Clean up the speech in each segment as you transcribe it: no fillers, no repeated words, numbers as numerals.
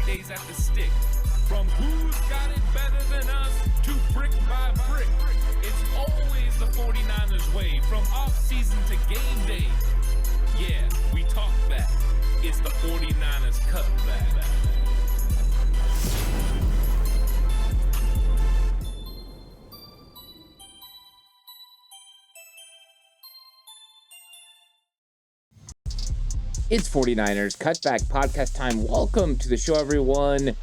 days at the stick. From who's got it better than us to brick by brick. It's always the 49ers way, from off-season to game day. Yeah, we talk back. It's the 49ers Cutback. It's 49ers Cutback podcast time. Welcome to the show, everyone.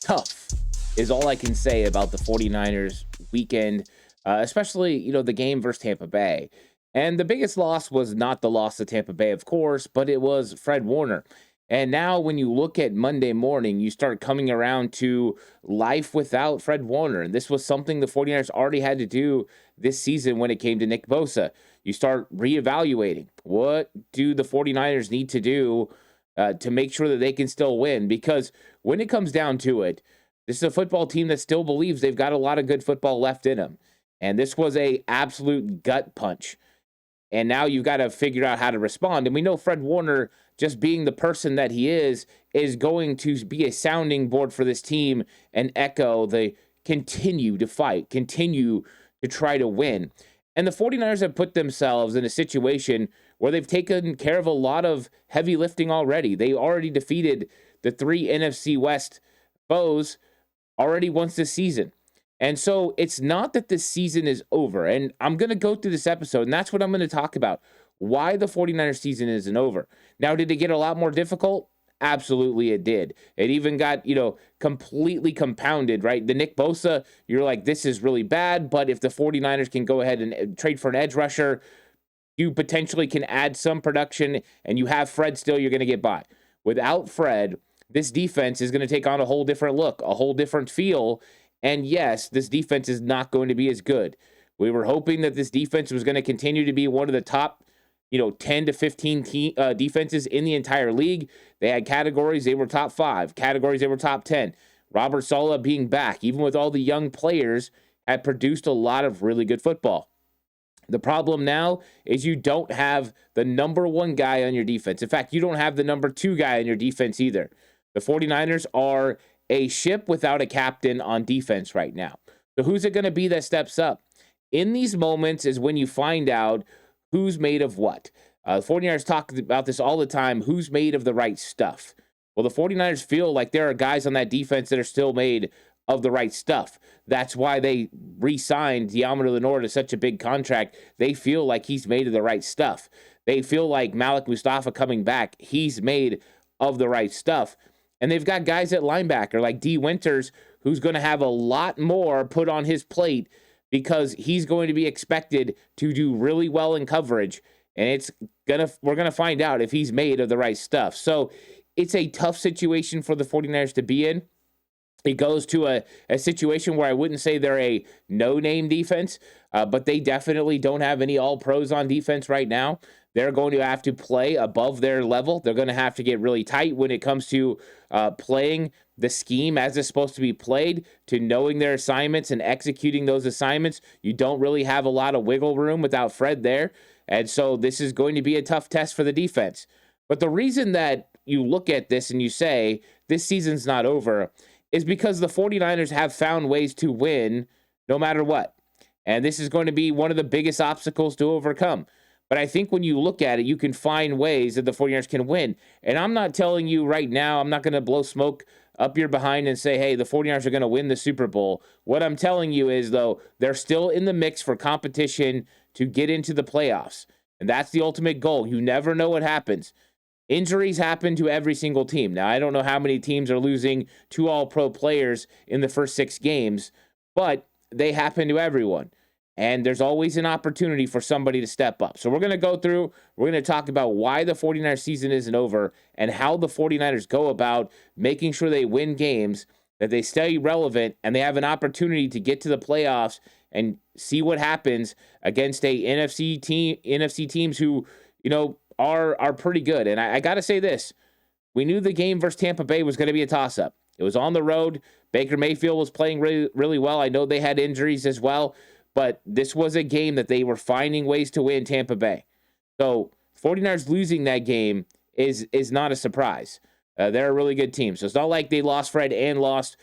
Tough is all I can say about the 49ers weekend, especially, the game versus Tampa Bay. And the biggest loss was not the loss to Tampa Bay, of course, but it was Fred Warner. And now when you look at Monday morning, you start coming around to life without Fred Warner. And this was something the 49ers already had to do this season when it came to Nick Bosa. You start reevaluating. What do the 49ers need to do to make sure that they can still win? Because when it comes down to it, this is a football team that still believes they've got a lot of good football left in them. And this was a absolute gut punch. And now you've got to figure out how to respond. And we know Fred Warner, just being the person that he is going to be a sounding board for this team and echo the continue to fight, continue to try to win. And the 49ers have put themselves in a situation where they've taken care of a lot of heavy lifting already. They already defeated the 3 NFC West foes already once this season. And so it's not that this season is over. And I'm going to go through this episode, and that's what I'm going to talk about. Why the 49ers season isn't over. Now, did it get a lot more difficult? Absolutely it did. It even got, completely compounded, right? The Nick Bosa, you're like, this is really bad, but if the 49ers can go ahead and trade for an edge rusher, you potentially can add some production, and you have Fred still, you're going to get by. Without Fred, this defense is going to take on a whole different look, a whole different feel, and yes, this defense is not going to be as good. We were hoping that this defense was going to continue to be one of the top 10 to 15 defenses in the entire league. They had categories, they were top 5. Categories, they were top 10. Robert Saleh being back, even with all the young players, had produced a lot of really good football. The problem now is you don't have the number 1 guy on your defense. In fact, you don't have the number 2 guy on your defense either. The 49ers are a ship without a captain on defense right now. So who's it going to be that steps up? In these moments is when you find out who's made of what. The 49ers talk about this all the time. Who's made of the right stuff? Well, the 49ers feel like there are guys on that defense that are still made of the right stuff. That's why they re-signed Diamond Lenore to such a big contract. They feel like he's made of the right stuff. They feel like Malik Mustafa coming back, he's made of the right stuff. And they've got guys at linebacker like D. Winters, who's going to have a lot more put on his plate because he's going to be expected to do really well in coverage. And we're going to find out if he's made of the right stuff. So it's a tough situation for the 49ers to be in. It goes to a situation where I wouldn't say they're a no-name defense, but they definitely don't have any all-pros on defense right now. They're going to have to play above their level. They're going to have to get really tight when it comes to playing the scheme as it's supposed to be played, to knowing their assignments and executing those assignments. You don't really have a lot of wiggle room without Fred there. And so this is going to be a tough test for the defense. But the reason that you look at this and you say this season's not over is because the 49ers have found ways to win no matter what. And this is going to be one of the biggest obstacles to overcome. But I think when you look at it, you can find ways that the 49ers can win. And I'm not telling you right now, I'm not going to blow smoke up your behind and say, hey, the 49ers are going to win the Super Bowl. What I'm telling you is, though, they're still in the mix for competition to get into the playoffs. And that's the ultimate goal. You never know what happens. Injuries happen to every single team. Now, I don't know how many teams are losing 2 all-pro players in the first 6 games, but they happen to everyone. And there's always an opportunity for somebody to step up. So we're going to go through, we're going to talk about why the 49ers season isn't over and how the 49ers go about making sure they win games, that they stay relevant, and they have an opportunity to get to the playoffs and see what happens against a NFC teams who, are pretty good. And I got to say this, we knew the game versus Tampa Bay was going to be a toss-up. It was on the road. Baker Mayfield was playing really, really well. I know they had injuries as well. But this was a game that they were finding ways to win Tampa Bay. So 49ers losing that game is not a surprise. They're a really good team. So it's not like they lost Fred and lost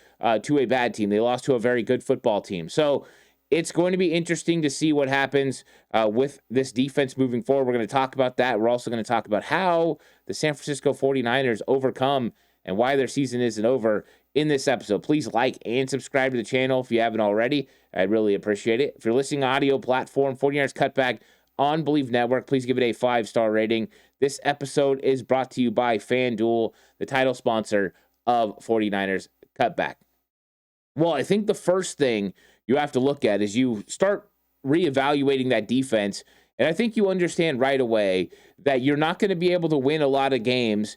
to a bad team. They lost to a very good football team. So it's going to be interesting to see what happens with this defense moving forward. We're going to talk about that. We're also going to talk about how the San Francisco 49ers overcome and why their season isn't over in this episode. Please like and subscribe to the channel if you haven't already. I'd really appreciate it. If you're listening audio platform, 49ers Cutback on Believe Network, please give it a 5-star rating. This episode is brought to you by FanDuel, the title sponsor of 49ers Cutback. Well, I think the first thing you have to look at is you start reevaluating that defense. And I think you understand right away that you're not going to be able to win a lot of games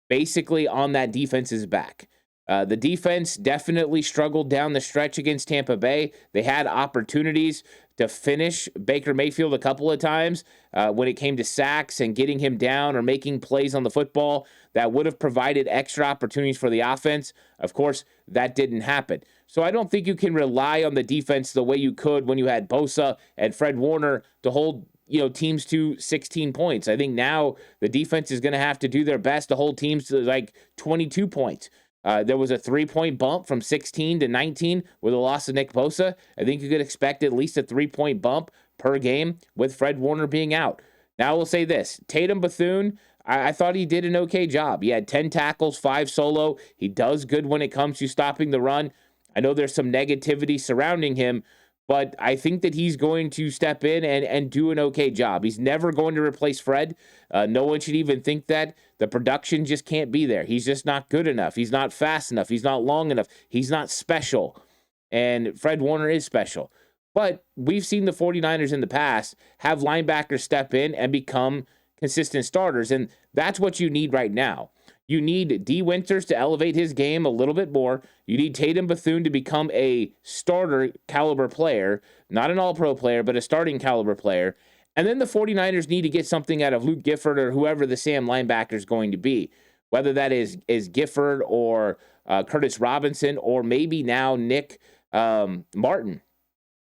basically on that defense's back. The defense definitely struggled down the stretch against Tampa Bay. They had opportunities to finish Baker Mayfield a couple of times when it came to sacks and getting him down or making plays on the football that would have provided extra opportunities for the offense. Of course, that didn't happen. So I don't think you can rely on the defense the way you could when you had Bosa and Fred Warner to hold teams to 16 points. I think now the defense is going to have to do their best to hold teams to like 22 points. There was a 3-point bump from 16 to 19 with the loss of Nick Bosa. I think you could expect at least a 3-point bump per game with Fred Warner being out. Now, I will say this. Tatum Bethune, I thought he did an okay job. He had 10 tackles, 5 solo. He does good when it comes to stopping the run. I know there's some negativity surrounding him, but I think that he's going to step in and do an okay job. He's never going to replace Fred. No one should even think that. The production just can't be there. He's just not good enough. He's not fast enough. He's not long enough. He's not special. And Fred Warner is special. But we've seen the 49ers in the past have linebackers step in and become consistent starters. And that's what you need right now. You need D. Winters to elevate his game a little bit more. You need Tatum Bethune to become a starter caliber player, not an all-pro player, but a starting caliber player. And then the 49ers need to get something out of Luke Gifford or whoever the Sam linebacker is going to be, whether that is Gifford or Curtis Robinson or maybe now Nick Martin.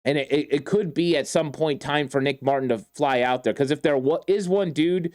And it could be at some point time for Nick Martin to fly out there, because if there is one dude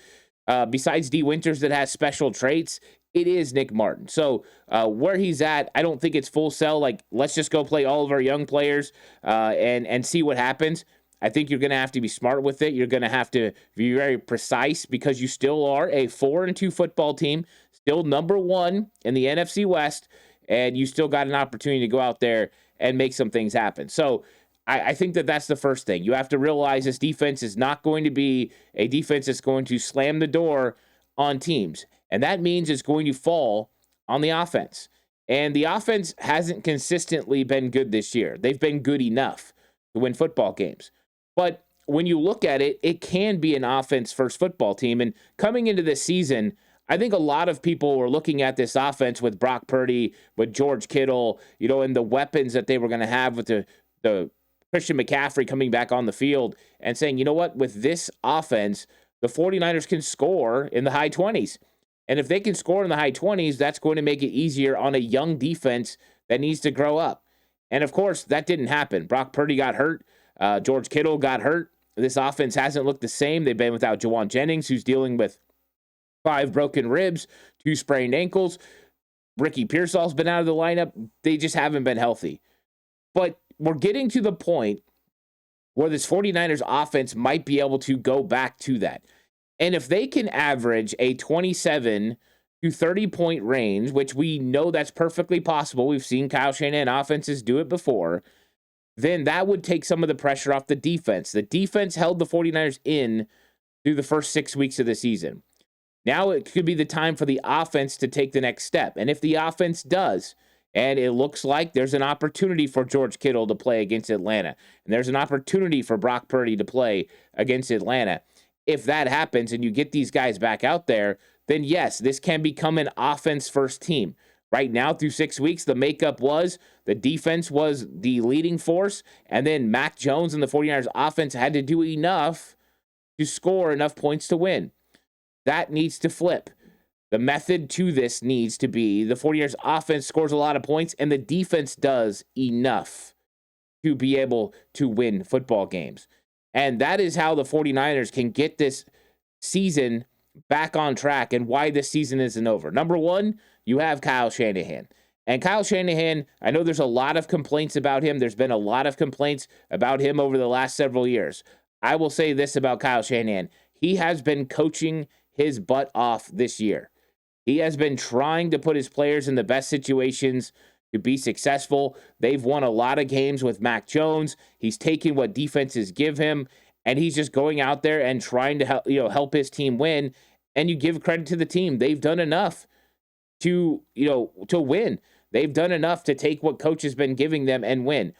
besides D. Winters that has special traits, it is Nick Martin. So where he's at, I don't think it's full sell. Like, let's just go play all of our young players and see what happens. I think you're going to have to be smart with it. You're going to have to be very precise, because you still are a 4-2 football team, still number 1 in the NFC West, and you still got an opportunity to go out there and make some things happen. So I think that that's the first thing. You have to realize this defense is not going to be a defense that's going to slam the door on teams. And that means it's going to fall on the offense. And the offense hasn't consistently been good this year. They've been good enough to win football games. But when you look at it, it can be an offense-first football team. And coming into this season, I think a lot of people were looking at this offense with Brock Purdy, with George Kittle, and the weapons that they were going to have with the Christian McCaffrey coming back on the field, and saying, you know what, with this offense, the 49ers can score in the high 20s. And if they can score in the high 20s, that's going to make it easier on a young defense that needs to grow up. And of course, that didn't happen. Brock Purdy got hurt. George Kittle got hurt. This offense hasn't looked the same. They've been without Jawan Jennings, who's dealing with 5 broken ribs, 2 sprained ankles. Ricky Pearsall's been out of the lineup. They just haven't been healthy. But we're getting to the point where this 49ers offense might be able to go back to that. And if they can average a 27 to 30-point range, which we know that's perfectly possible, we've seen Kyle Shanahan offenses do it before, then that would take some of the pressure off the defense. The defense held the 49ers in through the first 6 weeks of the season. Now it could be the time for the offense to take the next step. And if the offense does, and it looks like there's an opportunity for George Kittle to play against Atlanta, and there's an opportunity for Brock Purdy to play against Atlanta, if that happens and you get these guys back out there, then yes, this can become an offense-first team. Right now, through 6 weeks, the makeup was the defense was the leading force, and then Mac Jones and the 49ers offense had to do enough to score enough points to win. That needs to flip. The method to this needs to be the 49ers offense scores a lot of points, and the defense does enough to be able to win football games. And that is how the 49ers can get this season back on track and why this season isn't over. Number one, you have Kyle Shanahan. And Kyle Shanahan, I know there's a lot of complaints about him. There's been a lot of complaints about him over the last several years. I will say this about Kyle Shanahan. He has been coaching his butt off this year. He has been trying to put his players in the best situations to be successful. They've won a lot of games with Mac Jones. He's taking what defenses give him, and he's just going out there and trying to help his team win. And you give credit to the team. They've done enough to win. They've done enough to take what coach has been giving them and win.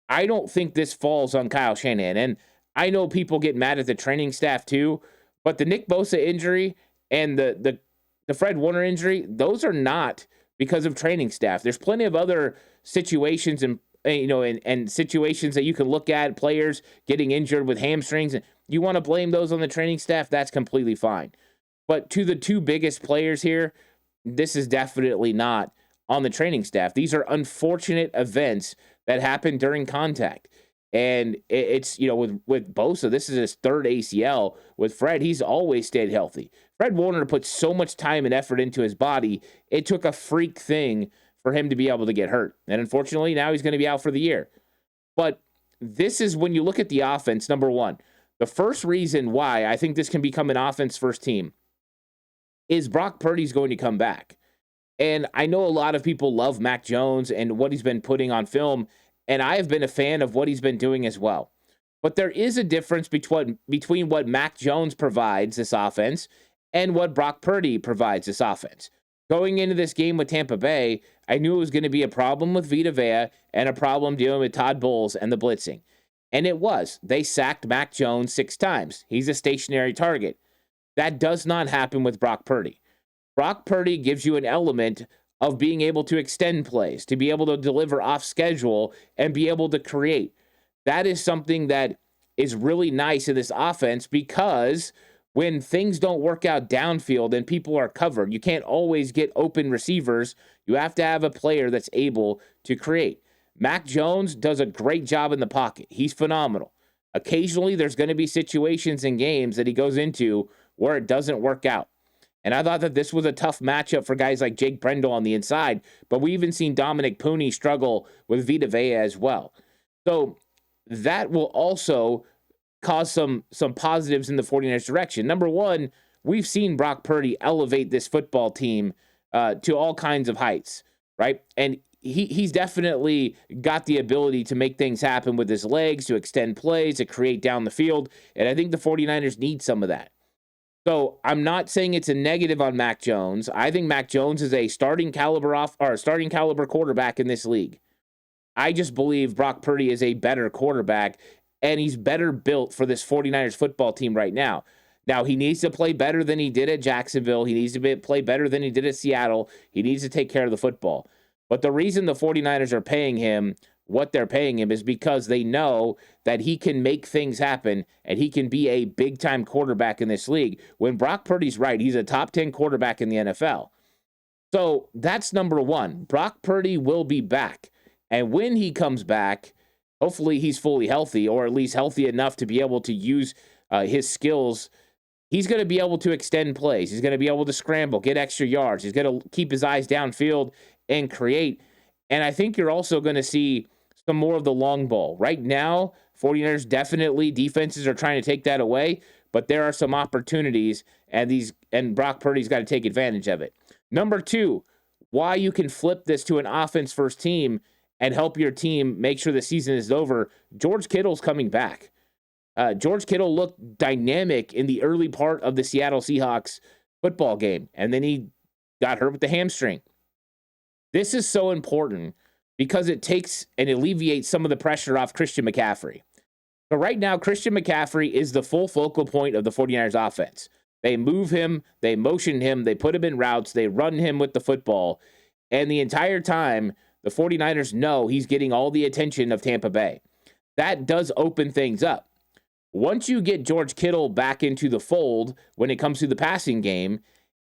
I don't think this falls on Kyle Shanahan. And I know people get mad at the training staff too, but the Nick Bosa injury and the Fred Warner injury, those are not because of training staff. There's plenty of other situations and situations that you can look at, players getting injured with hamstrings, and you want to blame those on the training staff, that's completely fine. But to the two biggest players here, this is definitely not on the training staff. These are unfortunate events that happen during contact. And it's, with Bosa, this is his third ACL. With Fred, he's always stayed healthy. Fred Warner put so much time and effort into his body, it took a freak thing for him to be able to get hurt. And unfortunately, now he's going to be out for the year. But this is when you look at the offense, number one, the first reason why I think this can become an offense first team is Brock Purdy's going to come back. And I know a lot of people love Mac Jones and what he's been putting on film, and I have been a fan of what he's been doing as well. But there is a difference between what Mac Jones provides this offense and what Brock Purdy provides this offense. Going into this game with Tampa Bay, I knew it was going to be a problem with Vita Vea and a problem dealing with Todd Bowles and the blitzing. And it was. They sacked Mac Jones 6 times. He's a stationary target. That does not happen with Brock Purdy. Brock Purdy gives you an element of being able to extend plays, to be able to deliver off schedule and be able to create. That is something that is really nice in this offense, because when things don't work out downfield and people are covered, you can't always get open receivers. You have to have a player that's able to create. Mac Jones does a great job in the pocket. He's phenomenal. Occasionally, there's going to be situations in games that he goes into where it doesn't work out. And I thought that this was a tough matchup for guys like Jake Brendel on the inside, but we even seen Dominic Pooney struggle with Vita Vea as well. So that will also cause some positives in the 49ers direction. Number one, we've seen Brock Purdy elevate this football team to all kinds of heights, right? And he's definitely got the ability to make things happen with his legs, to extend plays, to create down the field. And I think the 49ers need some of that. So I'm not saying it's a negative on Mac Jones. I think Mac Jones is a starting caliber quarterback in this league. I just believe Brock Purdy is a better quarterback, and he's better built for this 49ers football team right now. Now, he needs to play better than he did at Jacksonville. He needs to play better than he did at Seattle. He needs to take care of the football. But the reason the 49ers are paying him what they're paying him is because they know that he can make things happen and he can be a big-time quarterback in this league. When Brock Purdy's right, he's a top 10 quarterback in the NFL. So that's number one. Brock Purdy will be back. And when he comes back, hopefully he's fully healthy, or at least healthy enough to be able to use his skills. He's going to be able to extend plays. He's going to be able to scramble, get extra yards. He's going to keep his eyes downfield and create. And I think you're also going to see some more of the long ball. Right now, 49ers definitely, defenses are trying to take that away, but there are some opportunities, and Brock Purdy's got to take advantage of it. Number two, why you can flip this to an offense first team and help your team make sure the season is over. George Kittle's coming back. George Kittle looked dynamic in the early part of the Seattle Seahawks football game, and then he got hurt with the hamstring. This is so important because it takes and alleviates some of the pressure off Christian McCaffrey. So right now, Christian McCaffrey is the full focal point of the 49ers offense. They move him, they motion him, they put him in routes, they run him with the football, and the entire time, the 49ers know he's getting all the attention of Tampa Bay. That does open things up. Once you get George Kittle back into the fold when it comes to the passing game,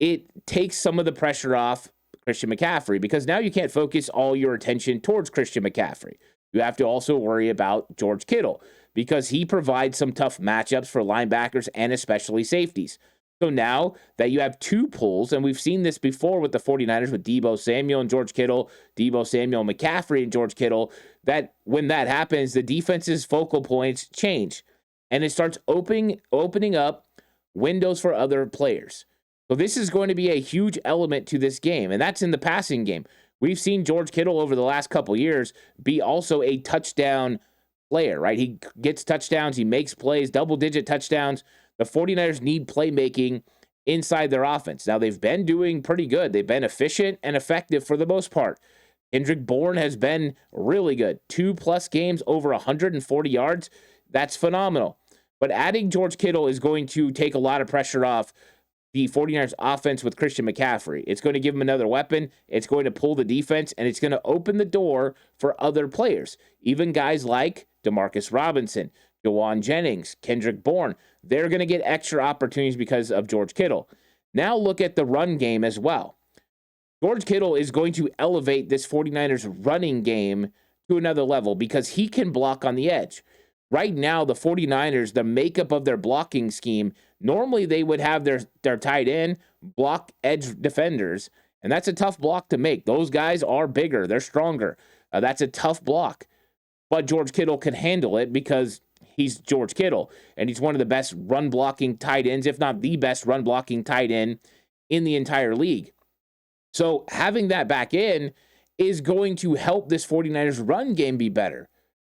it takes some of the pressure off Christian McCaffrey, because now you can't focus all your attention towards Christian McCaffrey. You have to also worry about George Kittle, because he provides some tough matchups for linebackers and especially safeties. So now that you have two pulls, and we've seen this before with the 49ers with Deebo Samuel and George Kittle, Deebo Samuel, McCaffrey, and George Kittle, that when that happens, the defense's focal points change. And it starts opening up windows for other players. So this is going to be a huge element to this game, and that's in the passing game. We've seen George Kittle over the last couple years be also a touchdown player, right? He gets touchdowns, he makes plays, double-digit touchdowns. The 49ers need playmaking inside their offense. Now, they've been doing pretty good. They've been efficient and effective for the most part. Kendrick Bourne has been really good. 2+ games over 140 yards. That's phenomenal. But adding George Kittle is going to take a lot of pressure off the 49ers offense with Christian McCaffrey. It's going to give him another weapon. It's going to pull the defense, and it's going to open the door for other players. Even guys like Demarcus Robinson, Jawan Jennings, Kendrick Bourne. They're going to get extra opportunities because of George Kittle. Now look at the run game as well. George Kittle is going to elevate this 49ers running game to another level because he can block on the edge. Right now, the 49ers, the makeup of their blocking scheme, normally they would have their tight end block edge defenders, and that's a tough block to make. Those guys are bigger. They're stronger. That's a tough block. But George Kittle can handle it because he's George Kittle, and he's one of the best run-blocking tight ends, if not the best run-blocking tight end in the entire league. So having that back in is going to help this 49ers run game be better.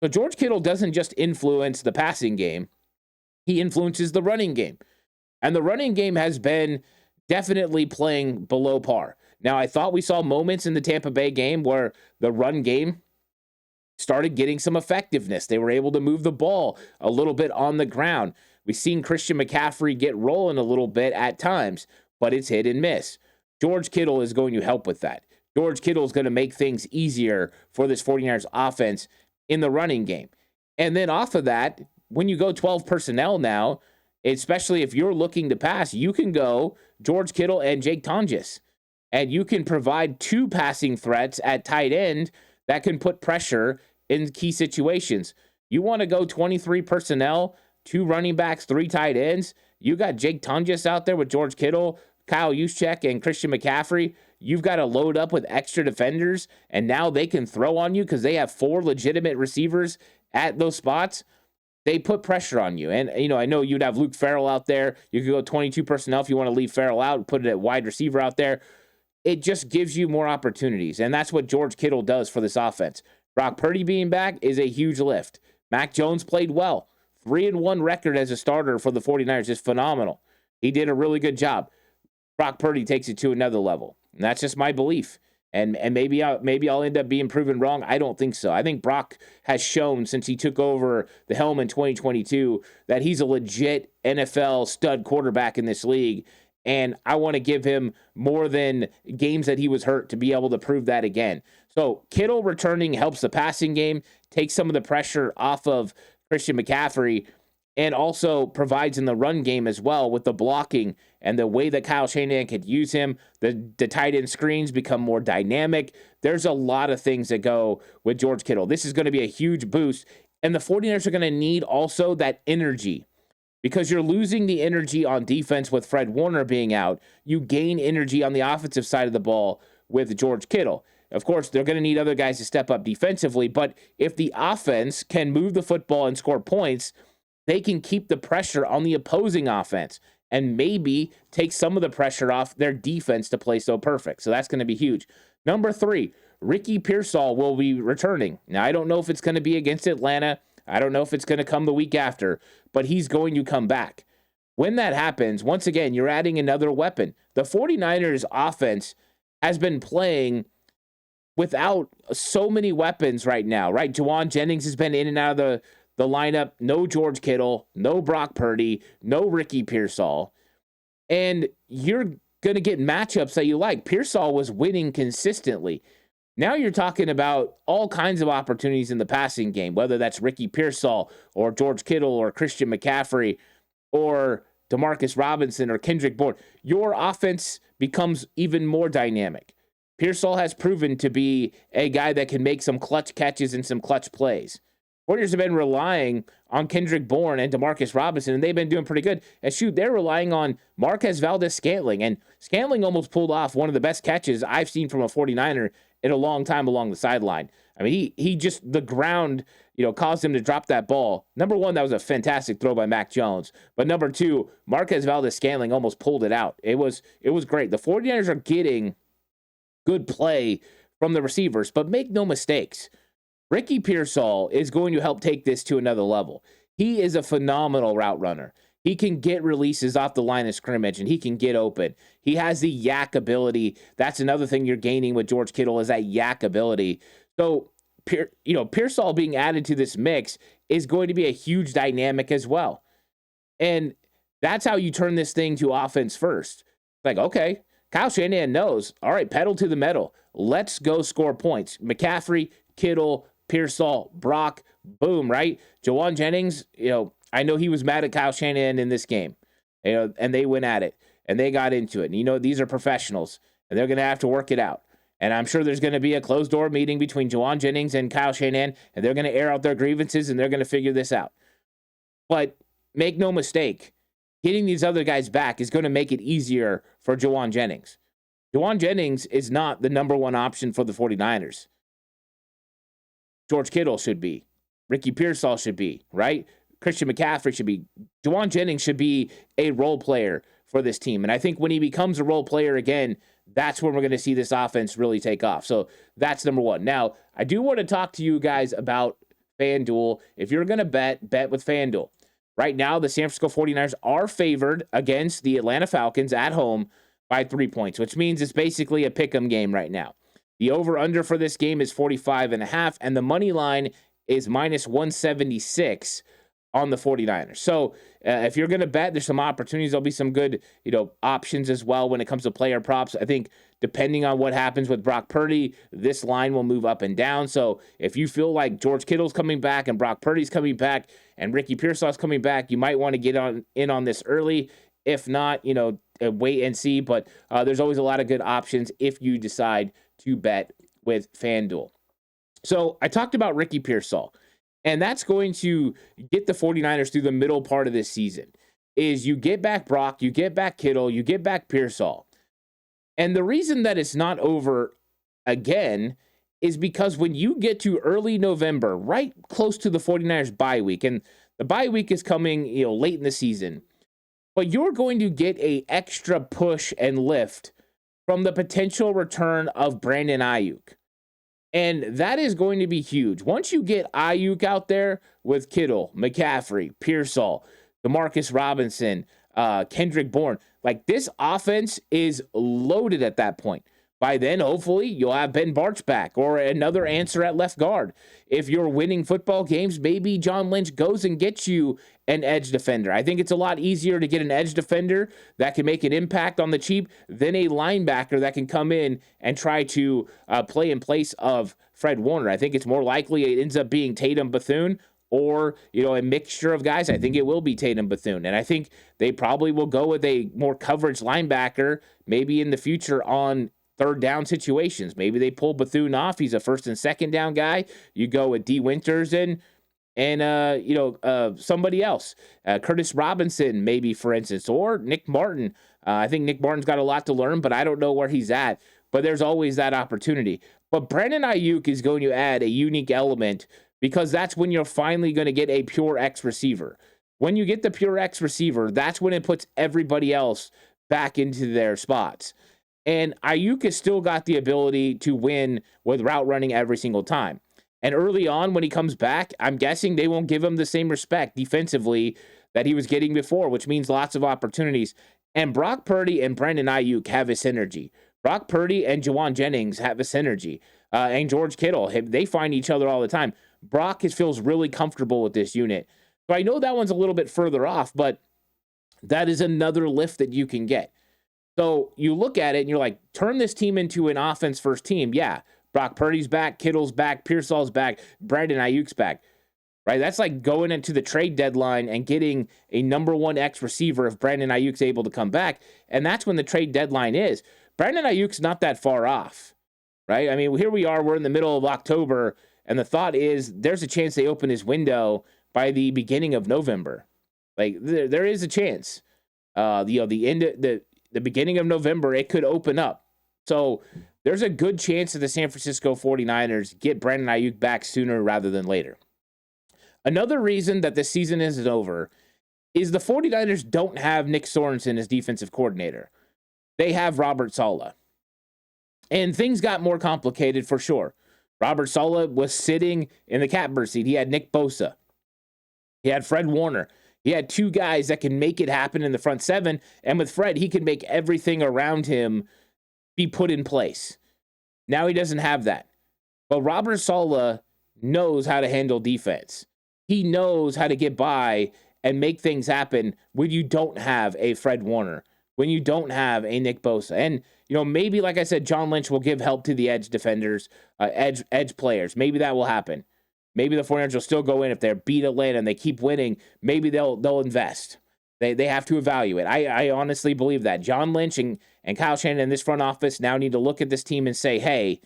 So George Kittle doesn't just influence the passing game, he influences the running game. And the running game has been definitely playing below par. Now, I thought we saw moments in the Tampa Bay game where the run game started getting some effectiveness. They were able to move the ball a little bit on the ground. We've seen Christian McCaffrey get rolling a little bit at times, but it's hit and miss. George Kittle is going to help with that. George Kittle is going to make things easier for this 49ers offense in the running game. And then off of that, when you go 12 personnel now, especially if you're looking to pass, you can go George Kittle and Jake Tonjes. And you can provide two passing threats at tight end that can put pressure in key situations. You want to go 23 personnel, 2 running backs, 3 tight ends. You got Jake Tonjes out there with George Kittle, Kyle Juszczyk, and Christian McCaffrey. You've got to load up with extra defenders, and now they can throw on you because they have 4 legitimate receivers at those spots. They put pressure on you. And, I know you'd have Luke Farrell out there. You could go 22 personnel if you want to leave Farrell out and put it at wide receiver out there. It just gives you more opportunities, and that's what George Kittle does for this offense. Brock Purdy being back is a huge lift. Mac Jones played well. 3-1 record as a starter for the 49ers is phenomenal. He did a really good job. Brock Purdy takes it to another level, and that's just my belief. And maybe I'll end up being proven wrong. I don't think so. I think Brock has shown since he took over the helm in 2022 that he's a legit NFL stud quarterback in this league. And I want to give him more than games that he was hurt to be able to prove that again. So Kittle returning helps the passing game, takes some of the pressure off of Christian McCaffrey, and also provides in the run game as well with the blocking and the way that Kyle Shanahan could use him. The tight end screens become more dynamic. There's a lot of things that go with George Kittle. This is going to be a huge boost. And the 49ers are going to need also that energy. Because you're losing the energy on defense with Fred Warner being out. You gain energy on the offensive side of the ball with George Kittle. Of course, they're going to need other guys to step up defensively, but if the offense can move the football and score points, they can keep the pressure on the opposing offense and maybe take some of the pressure off their defense to play so perfect. So that's going to be huge. Number 3, Ricky Pearsall will be returning. Now, I don't know if it's going to be against Atlanta. I don't know if it's going to come the week after, but he's going to come back. When that happens, once again, you're adding another weapon. The 49ers offense has been playing without so many weapons right now, right? Jawan Jennings has been in and out of the lineup. No George Kittle, no Brock Purdy, no Ricky Pearsall. And you're going to get matchups that you like. Pearsall was winning consistently. Now you're talking about all kinds of opportunities in the passing game, whether that's Ricky Pearsall or George Kittle or Christian McCaffrey or Demarcus Robinson or Kendrick Bourne. Your offense becomes even more dynamic. Pearsall has proven to be a guy that can make some clutch catches and some clutch plays. Warriors have been relying on Kendrick Bourne and Demarcus Robinson, and they've been doing pretty good. And shoot, they're relying on Marquez Valdes-Scantling, and Scantling almost pulled off one of the best catches I've seen from a 49er in a long time along the sideline. I mean, he just, the ground, caused him to drop that ball. Number one, that was a fantastic throw by Mac Jones. But number two, Marquez Valdes-Scantling almost pulled it out. It was great. The 49ers are getting good play from the receivers, but make no mistakes. Ricky Pearsall is going to help take this to another level. He is a phenomenal route runner. He can get releases off the line of scrimmage, and he can get open. He has the yak ability. That's another thing you're gaining with George Kittle is that yak ability. So, Pearsall being added to this mix is going to be a huge dynamic as well. And that's how you turn this thing to offense first. Like, okay, Kyle Shanahan knows, all right, pedal to the metal. Let's go score points. McCaffrey, Kittle, Pearsall, Brock, boom, right? Jawan Jennings, I know he was mad at Kyle Shanahan in this game, and they went at it, and they got into it. And, these are professionals, and they're going to have to work it out. And I'm sure there's going to be a closed-door meeting between Jawan Jennings and Kyle Shanahan, and they're going to air out their grievances, and they're going to figure this out. But make no mistake, getting these other guys back is going to make it easier for Jawan Jennings. Jawan Jennings is not the number one option for the 49ers. George Kittle should be. Ricky Pearsall should be, right? Christian McCaffrey should be. Jawan Jennings should be a role player for this team. And I think when he becomes a role player again, that's when we're going to see this offense really take off. So that's number one. Now, I do want to talk to you guys about FanDuel. If you're going to bet with FanDuel. Right now, the San Francisco 49ers are favored against the Atlanta Falcons at home by 3 points, which means it's basically a pick'em game right now. The over-under for this game is 45.5, and the money line is minus 176 on the 49ers. So if you're going to bet, there's some opportunities. There'll be some good, options as well when it comes to player props. I think depending on what happens with Brock Purdy, this line will move up and down. So if you feel like George Kittle's coming back and Brock Purdy's coming back and Ricky Pearsall's coming back, you might want to get in on this early. If not, wait and see. But there's always a lot of good options if you decide to bet with FanDuel. So I talked about Ricky Pearsall, and that's going to get the 49ers through the middle part of this season, is you get back Brock, you get back Kittle, you get back Pearsall. And the reason that it's not over again is because when you get to early November, right close to the 49ers bye week, and the bye week is coming, late in the season, but you're going to get a extra push and lift from the potential return of Brandon Ayuk. And that is going to be huge. Once you get Ayuk out there with Kittle, McCaffrey, Pearsall, DeMarcus Robinson, Kendrick Bourne, like this offense is loaded at that point. By then, hopefully, you'll have Ben Barch back or another answer at left guard. If you're winning football games, maybe John Lynch goes and gets you an edge defender. I think it's a lot easier to get an edge defender that can make an impact on the cheap than a linebacker that can come in and try to play in place of Fred Warner. I think it's more likely it ends up being Tatum Bethune or, a mixture of guys. I think it will be Tatum Bethune. And I think they probably will go with a more coverage linebacker maybe in the future on third down situations. Maybe they pull Bethune off. He's a first and second down guy. You go with D. Winters and somebody else. Curtis Robinson, maybe, for instance, or Nick Martin. I think Nick Martin's got a lot to learn, but I don't know where he's at. But there's always that opportunity. But Brandon Ayuk is going to add a unique element because that's when you're finally going to get a pure X receiver. When you get the pure X receiver, that's when it puts everybody else back into their spots. And Ayuk has still got the ability to win with route running every single time. And early on, when he comes back, I'm guessing they won't give him the same respect defensively that he was getting before, which means lots of opportunities. And Brock Purdy and Brandon Ayuk have a synergy. Brock Purdy and Jawan Jennings have a synergy. And George Kittle, they find each other all the time. Brock feels really comfortable with this unit. So I know that one's a little bit further off, but that is another lift that you can get. So you look at it and you're like, turn this team into an offense-first team. Yeah, Brock Purdy's back, Kittle's back, Pearsall's back, Brandon Ayuk's back, right? That's like going into the trade deadline and getting a number one X receiver if Brandon Ayuk's able to come back. And that's when the trade deadline is. Brandon Ayuk's not that far off, right? I mean, here we are, we're in the middle of October, And the thought is there's a chance they open his window by the beginning of November. Like there is a chance. The beginning of November, it could open up. So there's a good chance that the San Francisco 49ers get Brandon Ayuk back sooner rather than later. Another reason that the season isn't over is the 49ers don't have Nick Sorensen as defensive coordinator. They have Robert Saleh. And things got more complicated for sure. Robert Saleh was sitting in the catbird seat. He had Nick Bosa. He had Fred Warner. He had two guys that can make it happen in the front seven. And with Fred, he can make everything around him be put in place. Now he doesn't have that. But Robert Saleh knows how to handle defense. He knows how to get by and make things happen when you don't have a Fred Warner, when you don't have a Nick Bosa. And, maybe, like I said, John Lynch will give help to the edge defenders, edge players. Maybe that will happen. Maybe the 49ers will still go in if they're beat Atlanta and they keep winning. Maybe they'll invest. They have to evaluate. I honestly believe that. John Lynch and Kyle Shanahan in this front office now need to look at this team and say, hey,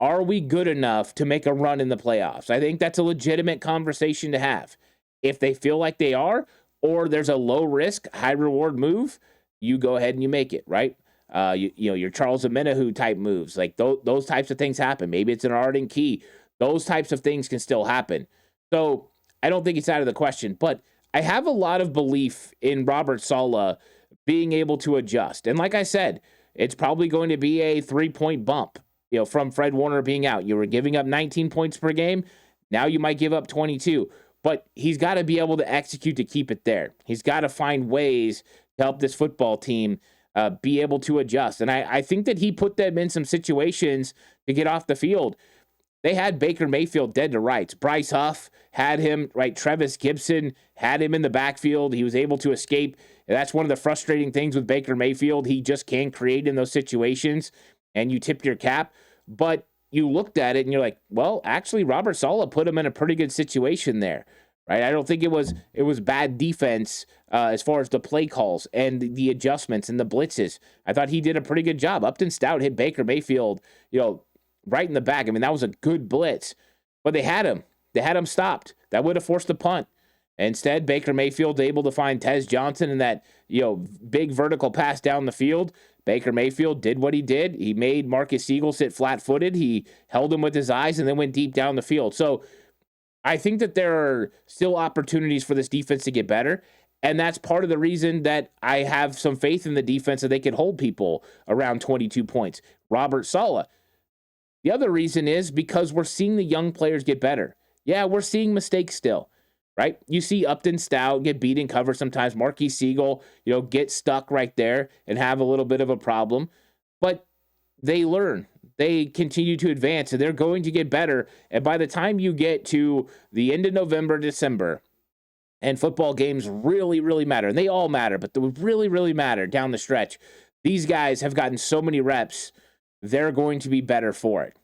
are we good enough to make a run in the playoffs? I think that's a legitimate conversation to have. If they feel like they are, or there's a low risk, high reward move, you go ahead and you make it, right? Your Charles Omenihu type moves, like those types of things happen. Maybe it's an Arden Key. Those types of things can still happen. So I don't think it's out of the question, but I have a lot of belief in Robert Saleh being able to adjust. And like I said, it's probably going to be a 3-point bump, from Fred Warner being out. You were giving up 19 points per game. Now you might give up 22, but he's got to be able to execute to keep it there. He's got to find ways to help this football team be able to adjust. And I think that he put them in some situations to get off the field. They had Baker Mayfield dead to rights. Bryce Huff had him, right? Trevis Gibson had him in the backfield. He was able to escape. And that's one of the frustrating things with Baker Mayfield. He just can't create in those situations, and you tip your cap. But you looked at it and you're like, well, actually, Robert Saleh put him in a pretty good situation there, right? I don't think it was bad defense as far as the play calls and the adjustments and the blitzes. I thought he did a pretty good job. Upton Stout hit Baker Mayfield, right in the back. I mean, that was a good blitz, but they had him. They had him stopped. That would have forced a punt. Instead, Baker Mayfield's able to find Tez Johnson in that, big vertical pass down the field. Baker Mayfield did what he did. He made Marcus Siegel sit flat-footed. He held him with his eyes and then went deep down the field. So I think that there are still opportunities for this defense to get better, and that's part of the reason that I have some faith in the defense that they can hold people around 22 points. Robert Saleh. The other reason is because we're seeing the young players get better. Yeah, we're seeing mistakes still, right? You see Upton Stout get beat in cover sometimes. Marquise Siegel, get stuck right there and have a little bit of a problem. But they learn. They continue to advance, and they're going to get better. And by the time you get to the end of November, December, and football games really, really matter, and they all matter, but they really, really matter down the stretch, these guys have gotten so many reps, they're going to be better for it.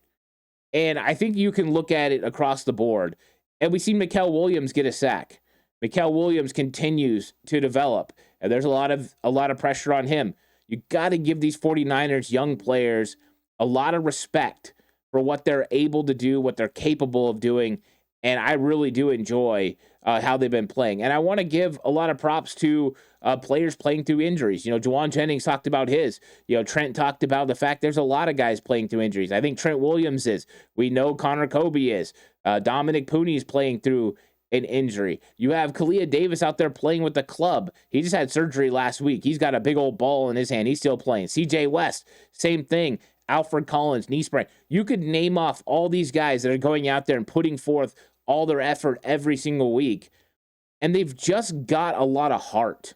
And I think you can look at it across the board. And we've seen Mikael Williams get a sack. Mikael Williams continues to develop, and there's a lot of pressure on him. You got to give these 49ers young players a lot of respect for what they're able to do, what they're capable of doing, and I really do enjoy how they've been playing. And I want to give a lot of props to players playing through injuries. Juwan Jennings talked about his. Trent talked about the fact there's a lot of guys playing through injuries. I think Trent Williams is. We know Connor Kobe is. Dominic Pooney is playing through an injury. You have Kalia Davis out there playing with the club. He just had surgery last week. He's got a big old ball in his hand. He's still playing. CJ West, same thing. Alfred Collins, knee sprain. You could name off all these guys that are going out there and putting forth all their effort every single week. And they've just got a lot of heart.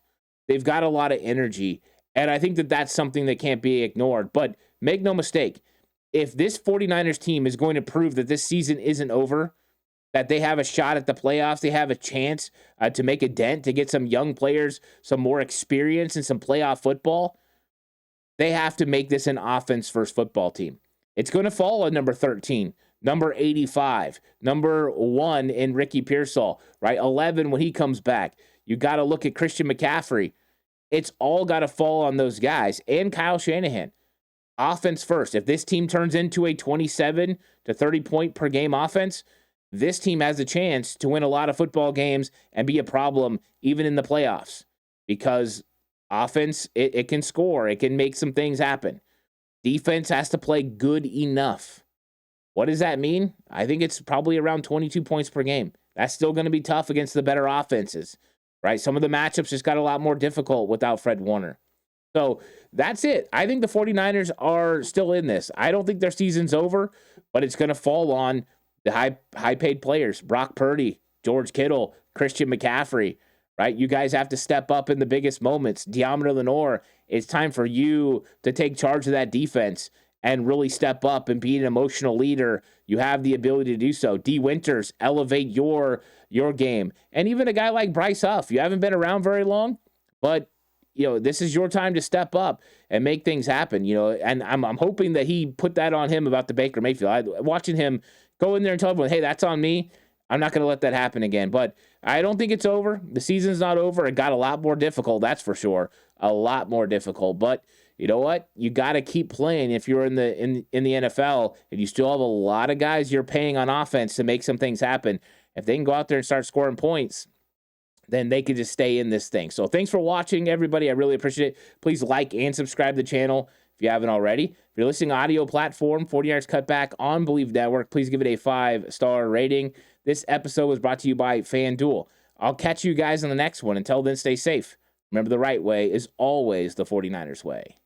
They've got a lot of energy. And I think that that's something that can't be ignored. But make no mistake, if this 49ers team is going to prove that this season isn't over, that they have a shot at the playoffs, they have a chance to make a dent, to get some young players, some more experience and some playoff football, they have to make this an offense-first football team. It's going to fall at number 13, number 85, number 1 in Ricky Pearsall, right? 11 when he comes back. You got to look at Christian McCaffrey. It's all got to fall on those guys and Kyle Shanahan. offense first. If this team turns into a 27 to 30 point per game offense, this team has a chance to win a lot of football games and be a problem even in the playoffs, because offense, it can score. It can make some things happen. Defense has to play good enough. What does that mean? I think it's probably around 22 points per game. That's still going to be tough against the better offenses, right? Some of the matchups just got a lot more difficult without Fred Warner. So that's it. I think the 49ers are still in this. I don't think their season's over, but it's going to fall on the high paid players. Brock Purdy, George Kittle, Christian McCaffrey, right? You guys have to step up in the biggest moments. Deommodore Lenoir, it's time for you to take charge of that defense and really step up and be an emotional leader. You have the ability to do so. D. Winters, elevate your game. And even a guy like Bryce Huff, you haven't been around very long, but this is your time to step up and make things happen. And I'm hoping that he put that on him about the Baker Mayfield. Watching him go in there and tell everyone, hey, that's on me. I'm not going to let that happen again. But I don't think it's over. The season's not over. It got a lot more difficult, that's for sure. A lot more difficult. But you know what? You got to keep playing if you're in the NFL, and you still have a lot of guys you're paying on offense to make some things happen. If they can go out there and start scoring points, then they could just stay in this thing. So thanks for watching, everybody. I really appreciate it. Please like and subscribe to the channel if you haven't already. If you're listening audio platform, 40 Yards Cutback on Believe Network, please give it a 5-star rating. This episode was brought to you by FanDuel. I'll catch you guys in the next one. Until then, stay safe. Remember, the right way is always the 49ers way.